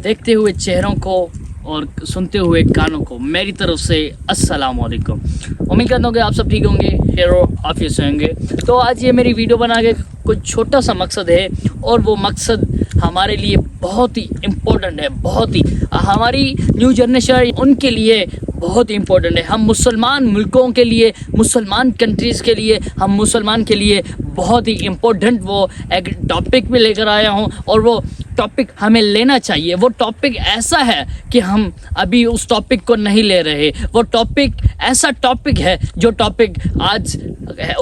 देखते हुए चेहरों को और सुनते हुए कानों को मेरी तरफ से अस्सलाम वालेकुम। उम्मीद करता हूँ कि आप सब ठीक होंगे, हेरो आफियत से होंगे। तो आज ये मेरी वीडियो बना के कुछ छोटा सा मकसद है, और वो मकसद हमारे लिए बहुत ही इम्पोर्टेंट है, बहुत ही हमारी न्यू जनरेशन उनके लिए बहुत ही इम्पोर्टेंट है। हम मुसलमान मुल्कों के लिए, मुसलमान कंट्रीज़ के लिए, हम मुसलमान के लिए बहुत ही इम्पोर्टेंट वो एक टॉपिक भी लेकर आया हूँ, और वो टॉपिक हमें लेना चाहिए। वो टॉपिक ऐसा है कि हम अभी उस टॉपिक को नहीं ले रहे। वो टॉपिक ऐसा टॉपिक है जो टॉपिक आज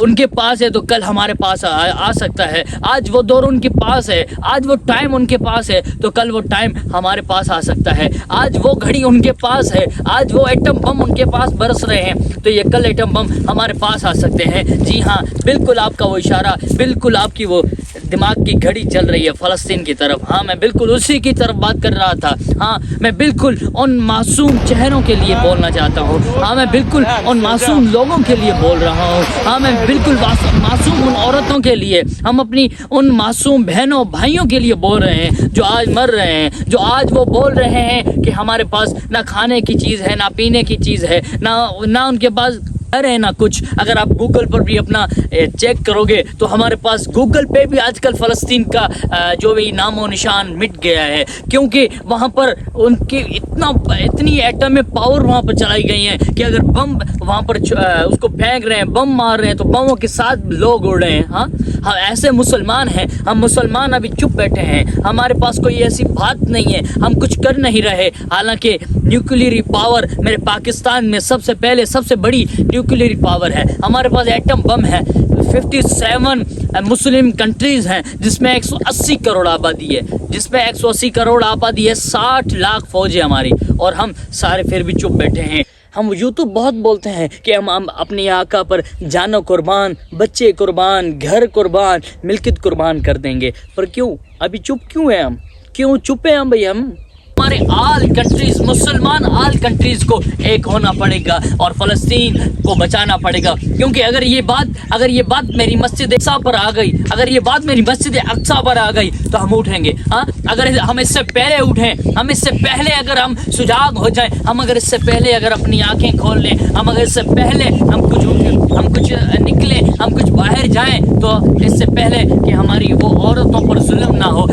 उनके पास है तो कल हमारे पास आ सकता है। आज वो दौर उनके पास है, आज वो टाइम उनके पास है तो कल वो टाइम हमारे पास आ सकता है। आज वो घड़ी उनके पास है, आज वो एटम बम उनके पास बरस रहे हैं तो ये कल एटम बम हमारे पास आ सकते हैं। जी हाँ, बिल्कुल आपका वो इशारा, बिल्कुल आपकी वो दिमाग की घड़ी चल रही है फ़लस्तीन की तरफ। हाँ, मैं बिल्कुल उसी की तरफ बात कर रहा था। हाँ, मैं बिल्कुल उन मासूम चेहरों के लिए बोलना चाहता हूँ। हाँ, मैं बिल्कुल उन मासूम लोगों के लिए बोल रहा हूँ। हाँ, मैं बिल्कुल मासूम उन औरतों के लिए, हम अपनी उन मासूम बहनों भाइयों के लिए बोल रहे हैं जो आज मर रहे हैं, जो आज वो बोल रहे हैं कि हमारे पास ना खाने की चीज़ है, ना पीने की चीज़ है, ना उनके पास घर है, ना कुछ। अगर आप गूगल पर भी अपना चेक करोगे तो हमारे पास गूगल पे भी आजकल फ़लस्तीन का जो भी नामो निशान मिट गया है, क्योंकि वहाँ पर उनकी इतनी एटमी पावर वहाँ पर चलाई गई है कि अगर बम वहाँ पर उसको फेंक रहे हैं, बम मार रहे हैं तो बमों के साथ लोग उड़ रहे हैं। हाँ, हम ऐसे मुसलमान हैं, हम मुसलमान अभी चुप बैठे हैं, हमारे पास कोई ऐसी बात नहीं है, हम कुछ कर नहीं रहे। हालांकि न्यूक्लियर पावर मेरे पाकिस्तान में सबसे पहले सबसे बड़ी न्यूक्लियर पावर है। हमारे पास एटम बम है। 57 मुस्लिम कंट्रीज़ हैं जिसमें 180 करोड़ आबादी है, 60 लाख फौज है हमारी, और हम सारे फिर भी चुप बैठे हैं। हम यूँ तो बहुत बोलते हैं कि हम अपनी आका पर जानो कुर्बान, बच्चे कुर्बान, घर कुर्बान, मिल्कियत कुर्बान कर देंगे, पर क्यों अभी चुप क्यों है? हम क्यों चुप हैं हम? भाई हम हमारे आल कंट्रीज़, मुसलमान आल कंट्रीज़ को एक होना पड़ेगा और फ़लस्तीन को बचाना पड़ेगा। क्योंकि अगर ये बात मेरी मस्जिद अक्सा पर आ गई, अगर ये बात मेरी मस्जिद अक्सा पर आ गई तो हम उठेंगे। हाँ, अगर हम इससे पहले उठें, हम इससे पहले अगर हम सुजाग हो जाएं, हम अगर इससे पहले अगर अपनी आंखें खोल लें, हम अगर इससे पहले हम कुछ निकलें, हम कुछ बाहर जाएं, तो इससे पहले कि हमारी वो औरतों पर जुल्म ना हो,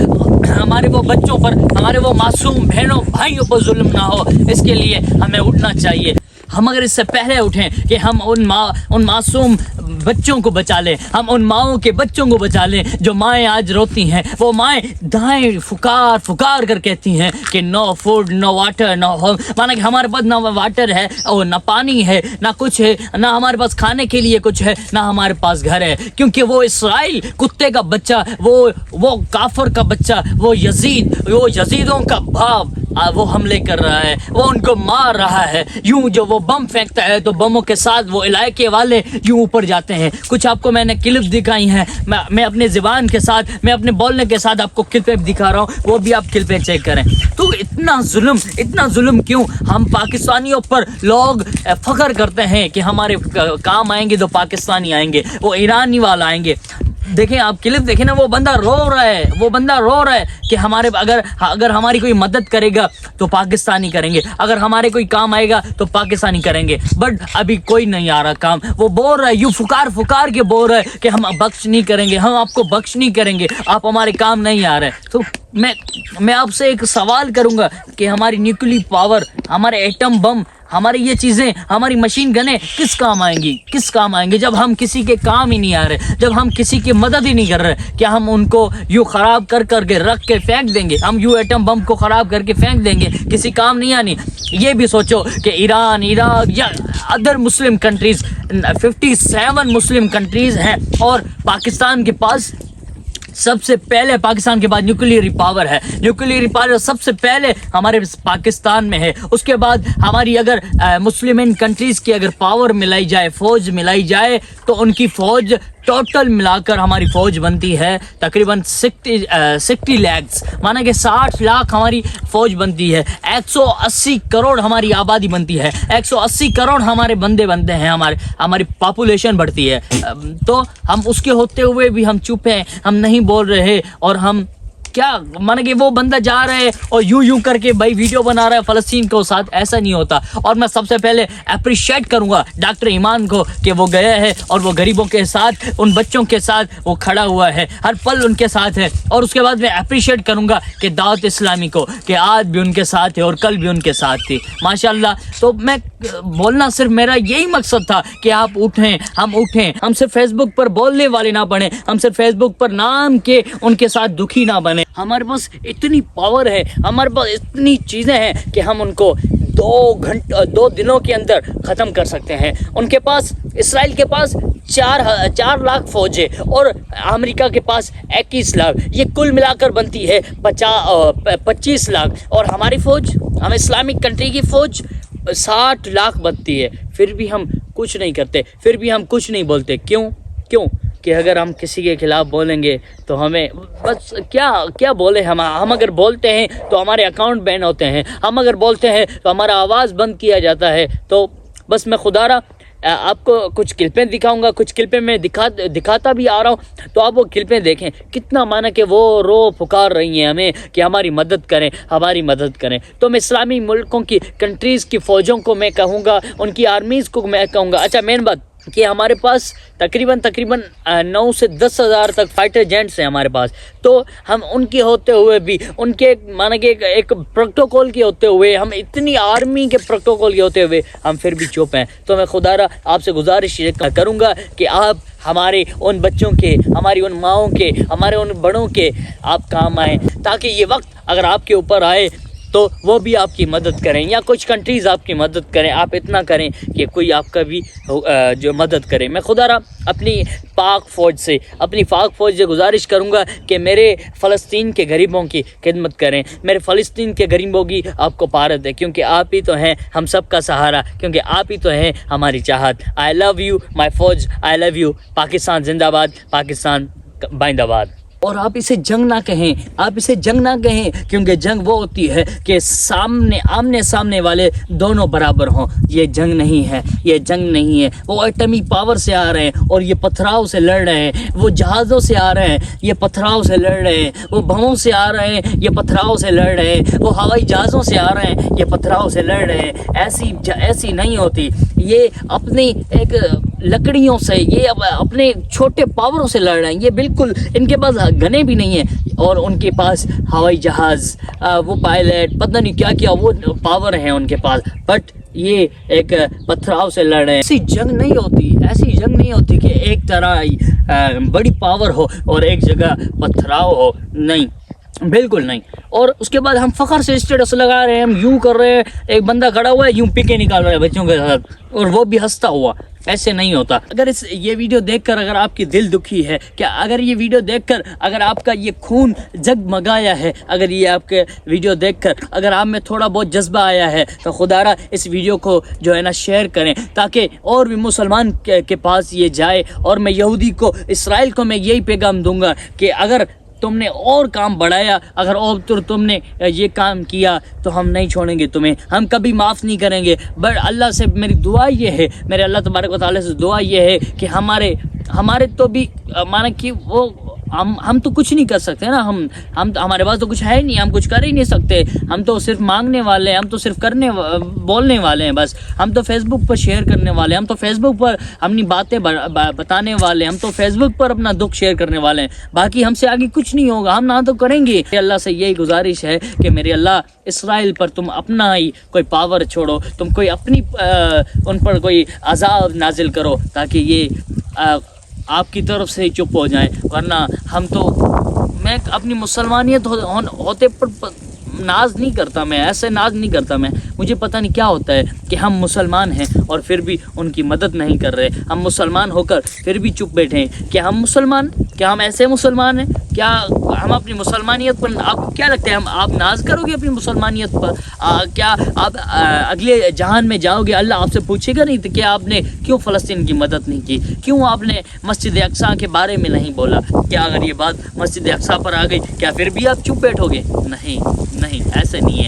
हमारे वो बच्चों पर, हमारे वो मासूम बहनों भाइयों पर जुल्म ना हो, इसके लिए हमें उठना चाहिए। हम अगर इससे पहले उठें कि हम उन मासूम बच्चों को बचा लें, हम उन माओं के बच्चों को बचा लें जो माएँ आज रोती हैं। वो माएँ दाएँ फुकार कर कहती हैं कि no food, no water, no home. माना कि हमारे पास ना वाटर है और ना पानी है, ना कुछ है, ना हमारे पास खाने के लिए कुछ है, ना हमारे पास घर है, क्योंकि वो इसराइल कुत्ते का बच्चा, वो काफर का बच्चा, वो यजीदों का भाव वो हमले कर रहा है, वो उनको मार रहा है। यूं जो वो बम फेंकता है तो बमों के साथ वो इलाके वाले यूं ऊपर जाते हैं। कुछ आपको मैंने क्लिप दिखाई हैं, मैं अपने ज़बान के साथ, मैं अपने बोलने के साथ आपको क्लिपें दिखा रहा हूँ, वो भी आप क्लिपें चेक करें। तो इतना जुल्म क्यों? हम पाकिस्तानियों पर लोग फ़ख्र करते हैं कि हमारे काम आएंगे तो पाकिस्तानी आएंगे, वो ईरानी वाला आएंगे। देखें, आप क्लिप देखें ना, वो बंदा रो रहा है कि हमारे अगर हमारी कोई मदद करेगा तो पाकिस्तानी करेंगे, अगर हमारे कोई काम आएगा तो पाकिस्तानी करेंगे। बट अभी कोई नहीं आ रहा काम। वो बोल रहा है, यूँ फुकार के बोल रहा है कि हम बख्श नहीं करेंगे, हम आपको बख्श नहीं करेंगे, आप हमारे काम नहीं आ रहे। तो मैं आपसे एक सवाल करूँगा कि हमारी न्यूक्लियर पावर, हमारे एटम बम, हमारी ये चीज़ें, हमारी मशीन गनें किस काम आएंगी जब हम किसी के काम ही नहीं आ रहे, जब हम किसी की मदद ही नहीं कर रहे? क्या हम उनको यूँ ख़राब करके रख के फेंक देंगे? हम यूँ एटम बम को ख़राब करके फेंक देंगे, किसी काम नहीं आनी? ये भी सोचो कि ईरान, इराक या अदर मुस्लिम कंट्रीज़, 57 मुस्लिम कंट्रीज़ हैं, और पाकिस्तान के पास सबसे पहले, पाकिस्तान के बाद न्यूक्लियर पावर है। न्यूक्लियर पावर सबसे पहले हमारे पाकिस्तान में है। उसके बाद हमारी अगर मुस्लिम कंट्रीज़ की अगर पावर मिलाई जाए, फ़ौज मिलाई जाए, तो उनकी फ़ौज टोटल मिलाकर हमारी फ़ौज बनती है तकरीबन 60 लाख, माना कि 60 लाख हमारी फ़ौज बनती है। 180 करोड़ हमारी आबादी बनती है, 180 करोड़ हमारे बंदे बनते हैं, हमारी पॉपुलेशन बढ़ती है। तो हम उसके होते हुए भी हम चुप हैं, हम नहीं बोल रहे, और हम کیا مانا کہ وہ بندہ جا رہا ہے اور یوں کر کے بھائی ویڈیو بنا رہا ہے فلسطین کو ساتھ, ایسا نہیں ہوتا. اور میں سب سے پہلے اپریشیٹ کروں گا ڈاکٹر ایمان کو کہ وہ گیا ہے اور وہ غریبوں کے ساتھ, ان بچوں کے ساتھ وہ کھڑا ہوا ہے, ہر پل ان کے ساتھ ہے. اور اس کے بعد میں اپریشیٹ کروں گا کہ دعوت اسلامی کو کہ آج بھی ان کے ساتھ ہے اور کل بھی ان کے ساتھ تھی ماشاءاللہ. تو میں بولنا صرف میرا یہی مقصد تھا کہ آپ اٹھیں, ہم صرف فیس بک پر بولنے والے نہ بنیں, ہم صرف فیس بک پر نام کے ان کے ساتھ دکھی نہ بنیں. ہمارے پاس اتنی پاور ہے, ہمارے پاس اتنی چیزیں ہیں کہ ہم ان کو 2 دنوں کے اندر ختم کر سکتے ہیں. ان کے پاس, اسرائیل کے پاس 4 لاکھ فوج ہے اور امریکہ کے پاس 21 لاکھ, یہ کل ملا کر بنتی ہے 25 لاکھ. اور ہماری فوج, ہم اسلامک کنٹری کی فوج 60 لاکھ بنتی ہے. پھر بھی ہم کچھ نہیں کرتے, پھر بھی ہم کچھ نہیں بولتے. کیوں کہ اگر ہم کسی کے خلاف بولیں گے تو ہمیں بس کیا بولے, ہم اگر بولتے ہیں تو ہمارے اکاؤنٹ بین ہوتے ہیں, ہم اگر بولتے ہیں تو ہمارا آواز بند کیا جاتا ہے. تو بس میں خدا را آپ کو کچھ کلپیں دکھاؤں گا, کچھ کلپیں میں دکھاتا بھی آ رہا ہوں, تو آپ وہ کلپیں دیکھیں کتنا مانا کہ وہ رو پکار رہی ہیں ہمیں کہ ہماری مدد کریں, ہماری مدد کریں. تو میں اسلامی ملکوں کی کنٹریز کی فوجوں کو میں کہوں گا, ان کی آرمیز کو میں کہوں گا. اچھا مین بات کہ ہمارے پاس تقریباً 9 سے 10 ہزار تک فائٹر جیٹس ہیں ہمارے پاس. تو ہم ان کے ہوتے ہوئے بھی, ان کے مانا کہ ایک پروٹوکول کے ہوتے ہوئے, ہم اتنی آرمی کے پروٹوکول کے ہوتے ہوئے ہم پھر بھی چپ ہیں. تو میں خدا را آپ سے گزارش کروں گا کہ آپ ہمارے ان بچوں کے, ہماری ان ماؤں کے, ہمارے ان بڑوں کے آپ کام آئیں, تاکہ یہ وقت اگر آپ کے اوپر آئے تو وہ بھی آپ کی مدد کریں, یا کچھ کنٹریز آپ کی مدد کریں. آپ اتنا کریں کہ کوئی آپ کا بھی جو مدد کرے. میں خدا را اپنی پاک فوج سے گزارش کروں گا کہ میرے فلسطین کے غریبوں کی خدمت کریں, میرے فلسطین کے غریبوں کی آپ کو پارت ہے, کیونکہ آپ ہی تو ہیں ہم سب کا سہارا, کیونکہ آپ ہی تو ہیں ہماری چاہت. آئی لو یو مائی فوج, آئی لو یو. پاکستان زندہ باد, پاکستان بائندہ باد. اور آپ اسے جنگ نہ کہیں, کیونکہ جنگ وہ ہوتی ہے کہ آمنے سامنے والے دونوں برابر ہوں. یہ جنگ نہیں ہے. وہ ایٹمی پاور سے آ رہے ہیں اور یہ پتھراؤ سے لڑ رہے ہیں, وہ جہازوں سے آ رہے ہیں, یہ پتھراؤ سے لڑ رہے ہیں, وہ بموں سے آ رہے ہیں, یہ پتھراؤ سے لڑ رہے ہیں, وہ ہوائی جہازوں سے آ رہے ہیں, یہ پتھراؤ سے لڑ رہے ہیں. ایسی نہیں ہوتی. یہ اپنی ایک لکڑیوں سے, یہ اپنے چھوٹے پاوروں سے لڑ رہے ہیں. یہ بالکل ان کے پاس گنے بھی نہیں ہیں اور ان کے پاس ہوائی جہاز, وہ پائلٹ, پتہ نہیں کیا وہ پاور ہیں ان کے پاس, بٹ یہ ایک پتھراؤ سے لڑ رہے ہیں. ایسی جنگ نہیں ہوتی کہ ایک طرح بڑی پاور ہو اور ایک جگہ پتھراؤ ہو. نہیں, بالکل نہیں. اور اس کے بعد ہم فخر سے اسٹیٹس لگا رہے ہیں, ہم یوں کر رہے ہیں, ایک بندہ کھڑا ہوا ہے یوں پکے نکال رہا ہے بچوں کے ساتھ, اور وہ بھی ہنستا ہوا. ایسے نہیں ہوتا. اگر یہ ویڈیو دیکھ کر اگر آپ کی دل دکھی ہے, کہ اگر یہ ویڈیو دیکھ کر اگر آپ کا یہ خون جگمگایا ہے, اگر یہ آپ کے ویڈیو دیکھ کر اگر آپ میں تھوڑا بہت جذبہ آیا ہے, تو خدا را اس ویڈیو کو جو ہے نا شیئر کریں, تاکہ اور بھی مسلمان کے پاس یہ جائے. اور میں یہودی کو, اسرائیل کو میں یہی پیغام دوں گا کہ اگر تم نے اور کام بڑھایا, اگر اور تم نے یہ کام کیا, تو ہم نہیں چھوڑیں گے تمہیں, ہم کبھی معاف نہیں کریں گے. بٹ اللہ سے میری دعا یہ ہے, میرے اللہ تبارک و تعالیٰ سے دعا یہ ہے کہ ہمارے تو بھی مانا کہ وہ ہم تو کچھ نہیں کر سکتے نا, ہم ہمارے پاس تو کچھ ہے نہیں, ہم کچھ کر ہی نہیں سکتے. ہم تو صرف مانگنے والے ہیں, ہم تو صرف بولنے والے ہیں بس. ہم تو فیس بک پر شیئر کرنے والے ہیں, ہم تو فیس بک پر اپنی باتیں بتانے والے ہیں, ہم تو فیس بک پر اپنا دکھ شیئر کرنے والے ہیں. باقی ہم سے آگے کچھ نہیں ہوگا, ہم نہ تو کریں گے. اللہ سے یہی گزارش ہے کہ میرے اللہ, اسرائیل پر تم اپنا ہی کوئی پاور چھوڑو, تم کوئی اپنی ان پر کوئی عذاب نازل کرو, تاکہ یہ آپ کی طرف سے ہی چپ ہو جائیں. ورنہ ہم تو, میں اپنی مسلمانیت ہوتے پر ناز نہیں کرتا, میں ایسے ناز نہیں کرتا. مجھے پتہ نہیں کیا ہوتا ہے کہ ہم مسلمان ہیں اور پھر بھی ان کی مدد نہیں کر رہے. ہم مسلمان ہو کر پھر بھی چپ بیٹھے ہیں. کیا ہم ایسے مسلمان ہیں؟ کیا ہم اپنی مسلمانیت پر, آپ کو کیا لگتا ہے آپ ناز کرو گے اپنی مسلمانیت پر؟ کیا آپ اگلے جہان میں جاؤ گے, اللہ آپ سے پوچھے گا نہیں کہ آپ نے کیوں فلسطین کی مدد نہیں کی, کیوں آپ نے مسجد اقصیٰ کے بارے میں نہیں بولا؟ کیا اگر یہ بات مسجد اقصیٰ پر آ گئی, کیا پھر بھی آپ چپ بیٹھو گے؟ نہیں, ایسے نہیں ہے.